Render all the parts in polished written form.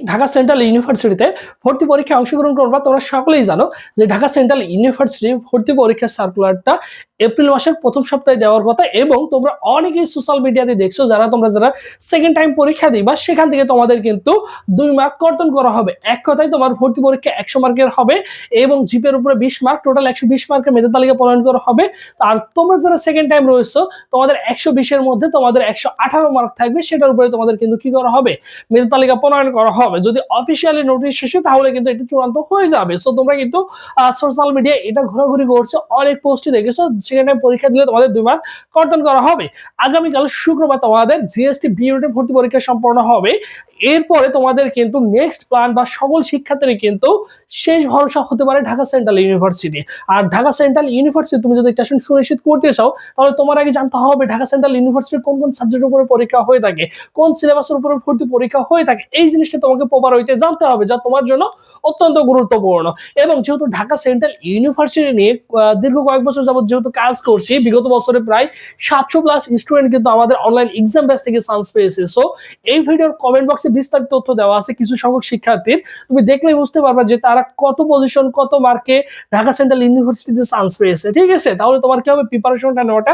Dhaka central ইউনিভার্সিটিতে ভর্তি পরীক্ষায় অংশগ্রহণ করবা, তোমরা সকলেই জানো যে ঢাকা সেন্ট্রাল ইউনিভার্সিটি ভর্তি পরীক্ষার সার্কুলারটা এপ্রিল মাসের প্রথম সপ্তাহে দেওয়ার কথা, এবং তোমরা অনেকেই সোশ্যাল মিডিয়াতে দেখছো যারা সেকেন্ড টাইম পরীক্ষা দিবা সেখান থেকে তোমাদের কিন্তু 2 মার্ক কর্তন করা হবে। এক কথায় তোমার ভর্তি পরীক্ষা 100 মার্কের হবে এবং জিপের উপরে 20 মার্ক, টোটাল 120 মার্কের মেধা তালিকা প্রণয়ন করা হবে। আর তোমরা যারা সেকেন্ড টাইম রয়েছো তোমাদের 120 এর মধ্যে তোমাদের 118 মার্ক থাকবে, সেটার উপরে তোমাদের কিন্তু কি করা হবে, মেধা তালিকা প্রণয়ন করা হবে। যদি অফিসিয়ালি নোটিশ শেষে তাহলে কিন্তু এটা চূড়ান্ত হয়ে যাবে। সো তোমরা কিন্তু সোশ্যাল মিডিয়ায় এটা ঘোরাঘুরি করছো, অনেক পোস্টে দেখেছো সেকেন্ড টাইম পরীক্ষা দিলে তোমাদের 2 মার্ক কর্তন করা হবে। আগামীকাল শুক্রবার তোমাদের জিএসটি বি ইউনিটে ভর্তি পরীক্ষা সম্পন্ন হবে। এরপরে তোমাদের কিন্তু নেক্সট প্ল্যান বা সকল শিক্ষার্থীর কিন্তু শেষ ভরসা হতে পারে ঢাকা সেন্ট্রাল ইউনিভার্সিটি। আর ঢাকা সেন্ট্রাল ইউনিভার্সিটি তুমি যদি একটা সুনিশ্চিত করতে চাও তাহলে তোমার আগে জানতে হবে ঢাকা সেন্ট্রাল ইউনিভার্সিটির কোন কোন সাবজেক্টের উপরে পরীক্ষা হয়ে থাকে, কোন সিলেবাসের উপরে ভর্তি পরীক্ষা হয়ে থাকে। এই জিনিসটা তোমাকে প্রপার হইতে জানতে হবে, যা তোমার জন্য অত্যন্ত গুরুত্বপূর্ণ। এবং যেহেতু ঢাকা সেন্ট্রাল ইউনিভার্সিটি নিয়ে দীর্ঘ কয়েক বছর যাবত যেহেতু কাজ করছি, বিগত বছরে প্রায় 700+ স্টুডেন্ট কিন্তু আমাদের অনলাইন এক্সাম ব্যাচ থেকে চান্স পেয়েছে। সো এই ভিডিওর কমেন্ট বক্সে বিস্তারিত তথ্য দেওয়া আছে কিছু সংখ্যক শিক্ষার্থীর, তুমি দেখলেই বুঝতে পারবা যে তারা কত পজিশন কত মার্কে ঢাকা সেন্ট্রাল ইউনিভার্সিটিতে চান্স পেয়েছে। ঠিক আছে, তাহলে তোমার কি হবে, প্রিপারেশনটা নেওয়াটা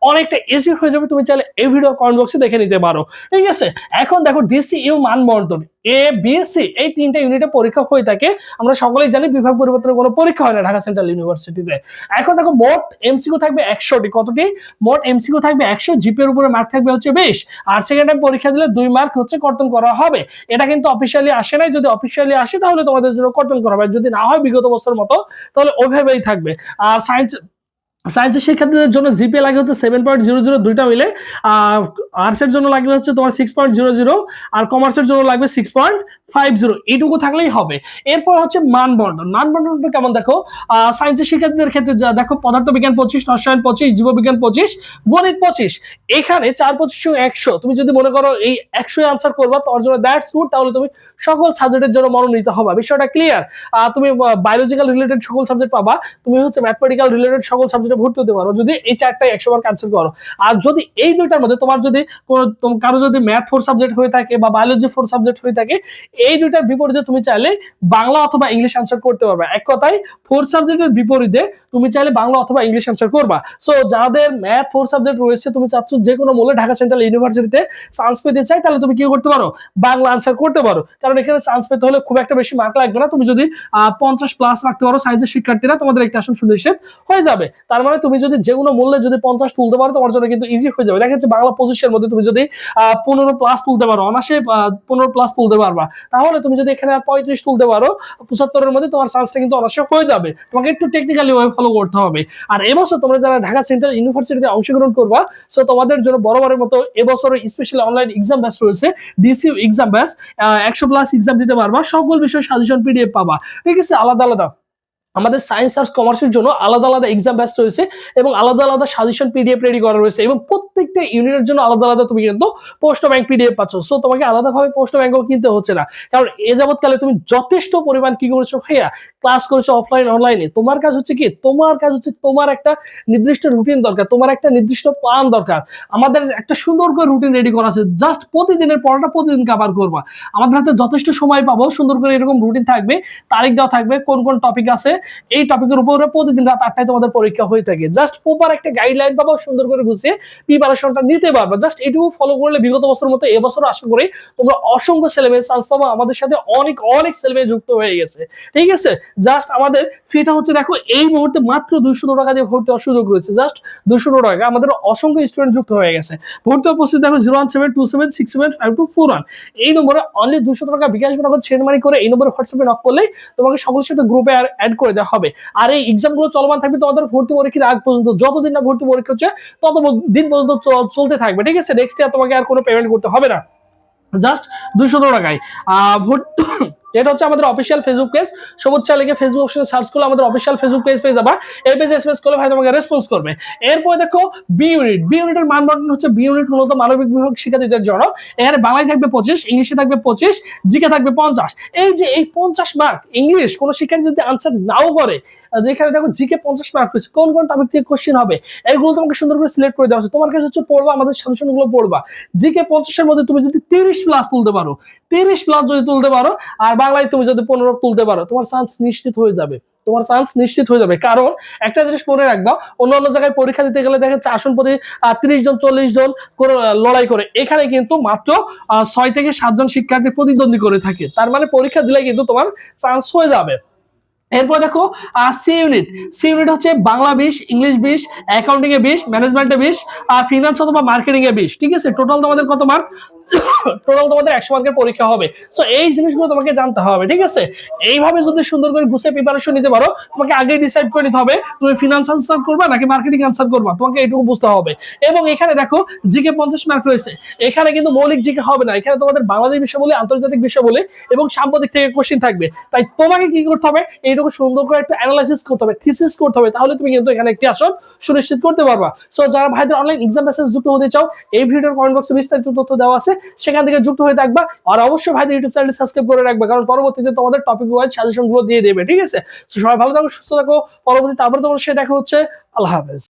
অনেকটা ইজি হয়ে যাবে। তুমি চাইলে এই ভিডিওর কমেন্ট বক্সে দেখে নিতে পারো। ঠিক আছে, এখন দেখো ডিসিইউ মানবন্টন এ বিএসসি এই 3টা ইউনিটে পরীক্ষা হয়ে থাকে। আমরা সকলেই জানি বিভাগ পরিবর্তনের কোনো পরীক্ষা হয় না ঢাকা সেন্ট্রাল ইউনিভার্সিটিতে। এখন দেখো মোট এমসিকিউ থাকবে 100টি। কতটি? মোট এমসিকিউ থাকবে 100, জিপির উপরে মার্ক থাকবে হচ্ছে 20। আর সেকেন্ড টাইম পরীক্ষা দিলে 2 মার্ক হচ্ছে কর্তন করা হবে। এটা কিন্তু অফিসিয়ালি আসে নাই, যদি অফিসিয়ালি আসে তাহলে তোমাদের জন্য কর্তন করা হবে, যদি না হয় বিগত বছর মতো তাহলে ওইভাবেই থাকবে। আর সায়েন্সের শিক্ষার্থীদের জন্য জিপিএ লাগে হচ্ছে 7.00, দুইটা মিলে। আর্টসের জন্য লাগবে হচ্ছে তোমার 6.00, আর কমার্সের জন্য লাগবে 6.50। এইটুকু থাকলেই হবে। এরপর হচ্ছে মানবন্টনটা কেমন দেখো, সায়েন্সের শিক্ষার্থীদের ক্ষেত্রে দেখো পদার্থবিজ্ঞান 25, রসায়ন 25, জীববিজ্ঞান 25, গণিত 25। এখানে 4, 25, 100। তুমি যদি মনে করো এই 100 আনসার করবা তোমার জন্য দ্যাটস গুড, তাহলে তুমি সকল সাবজেক্টের জন্য মনোনীত হবা। বিষয়টা ক্লিয়ার। তুমি বায়োলজিক্যাল রিলেটেড সকল সাবজেক্ট পাবা, তুমি হচ্ছে ম্যাথমেটিক্যাল রিলেটেড সকল সাবজেক্টে ভর্তি হতে পারো যদি এই 4টায় 100 মার্ক আনসার করো। আর যদি এই দুইটার মধ্যে তোমার যদি কারো যদি ম্যাথ 4 সাবজেক্ট হয়ে থাকে বা বায়োলজি 4 সাবজেক্ট হয়ে থাকে, এই দুইটার বিপরীতে তুমি চাইলে বাংলা অথবা ইংলিশ আনসার করতে পারবে। এক কথায় 4 সাবজেক্টের বিপরীতে তুমি চাইলে বাংলা অথবা ইংলিশ আনসার করবা। সো যাদের ম্যাথ 4 সাবজেক্ট রয়েছে, তুমি চাচ্ছ যে কোনো মূল্যে ঢাকা সেন্ট্রাল ইউনিভার্সিটিতে চান্স পেতে চাই, তাহলে তুমি কি করতে পারো, বাংলা আনসার করতে পারো। কারণ এখানে চান্স পেতে হলে খুব একটা বেশি মার্ক লাগবে না। তুমি যদি 50+ রাখতে পারো সায়েন্সের শিক্ষার্থীরা, তোমাদের একটা আসন সুনিশ্চিত হয়ে যাবে। তার মানে তুমি যদি যে কোনো মূল্যে যদি 50 তুলতে পারো তোমার জন্য কিন্তু ইজি হয়ে যাবে। দেখা যাচ্ছে বাংলা 25 মধ্যে তুমি যদি 15+ তুলতে পারো, অনাসে 15+ তুলতে পারবা। তাহলে তুমি যদি এখানে 35 তুলতে পারো 75 মধ্যে, তোমার চান্সটা কিন্তু অনাসে হয়ে যাবে। তোমাকে একটু টেকনিক্যালি ওয়ে ফলো করতে হবে। আর এবছর তোমরা যারা ঢাকা সেন্ট্রাল ইউনিভার্সিটিতে অংশগ্রহণ করবা, সো তোমাদের জন্য বরাবরের মতো এবছর স্পেশাল অনলাইন এক্সাম ব্যাচ রয়েছে, ডিসিইউ এক্সাম ব্যাচ। 100+ এক্সাম দিতে পারবা, সকল বিষয় সাজেশন পিডিএফ পাবা। ঠিক আছে, আলাদা আলাদা আমাদের সায়েন্স আর্টস কমার্সের জন্য আলাদা আলাদা এক্সাম ব্যাচ রয়েছে এবং আলাদা আলাদা সাজেশন পিডিএফ রেডি করা রয়েছে, এবং প্রত্যেকটা ইউনিটের জন্য আলাদা আলাদা তুমি কিন্তু পোস্ট ব্যাংক পিডিএফ পাচ্ছ। সো তোমাকে আলাদাভাবে পোস্ট ব্যাংকও কিনতে হচ্ছে না, কারণ এ যাবৎকালে তুমি যথেষ্ট পরিমাণ কি করেছো ভাইয়া, ক্লাস করেছো অফলাইন অনলাইনে। তোমার কাজ হচ্ছে কি, তোমার একটা নির্দিষ্ট রুটিন দরকার, তোমার একটা নির্দিষ্ট প্ল্যান দরকার। আমাদের একটা সুন্দর করে রুটিন রেডি করা আছে, জাস্ট প্রতিদিনের পড়াটা প্রতিদিন কভার করবা। আমাদের হাতে যথেষ্ট সময় পাবো, সুন্দর করে এরকম রুটিন থাকবে, তারিখ দেওয়া থাকবে, কোন কোন টপিক আছে এই টপিকের উপরে প্রতিদিন রাত 8টায় তোমাদের পরীক্ষা হয়ে থাকে। জাস্ট প্রপার একটা গাইডলাইন পাবো, সুন্দর করে গুছিয়ে প্রিপারেশনটা নিতে পারবে। জাস্ট এইটুকু ফলো করলে বিগত বছরের মতো এবছর আশা করি তোমরা অসংখ্য ছেলেমেয়ে চান্স পাবো। আমাদের সাথে অনেক ছেলেমেয়ে যুক্ত হয়ে গেছে। ঠিক আছে, জাস্ট আমাদের ফিটা হচ্ছে দেখো এই মুহূর্তে মাত্র 200 টাকা দিয়ে ভর্তি হওয়ার সুযোগ রয়েছে। জাস্ট 200 টাকা আমাদের অসংখ্য স্টুডেন্ট যুক্ত হয়ে গেছে। ভর্তি উপস্থিত দেখো 01727675241 এই নম্বরে অনলি 200 টাকা বিকাশ নগদ সেন্ড মানি করে এই নম্বরে হোয়াটসঅ্যাপে নক করলেই তোমাকে সকলের সাথে গ্রুপে অ্যাড করে দেওয়া হবে। আর এই এক্সাম গুলো চলমান থাকবে তোমাদের ভর্তি পরীক্ষার আগ পর্যন্ত, যতদিন না ভর্তি পরীক্ষা হচ্ছে ততদিন পর্যন্ত চলতে থাকবে। ঠিক আছে, নেক্সট ইয়ার তোমাকে আর কোনো পেমেন্ট করতে হবে না, জাস্ট 200 টাকায় এটা হচ্ছে আমাদের অফিসিয়াল ফেসবুক পেজ। সবুজ চা লিখে ফেসবুক অপশনে সার্চ করলে আমাদের অফিসিয়াল ফেসবুক পেজ পেয়ে যাবা। এই পেজে এসএমএস করলে ভাই তোমাকে রেসপন্স করবে। এরপর দেখো বি ইউনিট। বি ইউনিটের মান বন্টন হচ্ছে বি ইউনিট মূলত মানবিক বিভাগ শিক্ষার্থীদের জন্য। এখানে বাংলায় থাকবে 25, ইংলিশে থাকবে 25, জিকে থাকবে 50। এই যে এই 50 মার্ক ইংলিশ কোন শিক্ষার্থী যদি আনসার নাও করে, যেখানে দেখো জিকে 50 মার্ক পেয়েছে, কোন কোন টপিক থেকে কোশ্চেন হবে এগুলো তোমাকে সুন্দর করে সিলেক্ট করে দেওয়া আছে। তোমার কাছে হচ্ছে পড়বা, আমাদের সাজেশন গুলো পড়বা। জিকে 50 এর মধ্যে তুমি যদি 30 প্লাস তুলতে পারো, 30 প্লাস যদি তুলতে পারো, আর বাংলায় তুমি যদি 15 তুলতে পারো, তোমার চান্স নিশ্চিত হয়ে যাবে। তোমার চান্স নিশ্চিত হয়ে যাবে। কারণ একটা জিনিস মনে রাখবা, অন্য জায়গায় পরীক্ষা দিতে গেলে দেখা যাচ্ছে আসন প্রতি 30 জন 40 জন করে লড়াই করে, এখানে কিন্তু মাত্র 6 থেকে 7 জন শিক্ষার্থী প্রতিদ্বন্দ্বী করে থাকে। তার মানে পরীক্ষা দিলে কিন্তু তোমার চান্স হয়ে যাবে। এরপর দেখো সি ইউনিট। সি ইউনিট হচ্ছে বাংলা 20, ইংলিশ 20, অ্যাকাউন্টিং এ 20, ম্যানেজমেন্টে 20, ফিনান্স অথবা মার্কেটিং এ 20। ঠিক আছে, টোটাল তোমাদের কত মার্ক? টোটাল তোমাদের 100 মার্কের পরীক্ষা হবে। সো এই জিনিসগুলো তোমাকে জানতে হবে। ঠিক আছে, এইভাবে যদি সুন্দর করে গুছিয়ে প্রিপারেশন নিতে পারো, তোমাকে আগে ডিসাইড করে নিতে হবে তুমি ফিনান্স আনসার করবা নাকি মার্কেটিং আনসার করবা, তোমাকে এইটুকু বুঝতে হবে। এবং এখানে দেখো জিকে 50 মার্ক রয়েছে, এখানে কিন্তু মৌলিক জিকে হবে না, এখানে তোমাদের বাংলাদেশ বিষয় বলে, আন্তর্জাতিক বিষয় বলে এবং সাম্প্রতিক থেকে কোশ্চেন থাকবে। তাই তোমাকে কি করতে হবে, এইটুকু সুন্দর করে একটু অ্যানালাইসিস করতে হবে, থিসিস করতে হবে, তাহলে তুমি কিন্তু এখানে একটি আসন সুনিশ্চিত করতে পারবা। সো যারা ভাইদের অনলাইন এক্সাম ব্যাচে যুক্ত হতে চাও, এই ভিডিওর কমেন্ট বক্সে বিস্তারিত তথ্য দেওয়া আছে, সেখান থেকে যুক্ত হয়ে থাকবা। আর অবশ্যই ভাইদের ইউটিউব চ্যানেল সাবস্ক্রাইব করে রাখবে, কারণ পরবর্তীতে তোমাদের টপিক ওয়াইজ সাজেশন গুলো দিয়ে দেবে। ঠিক আছে, সবাই ভালো থাকো, সুস্থ থাকো। পরবর্তী তারপরে তোমার সাথে দেখা হচ্ছে। আল্লাহ হাফেজ।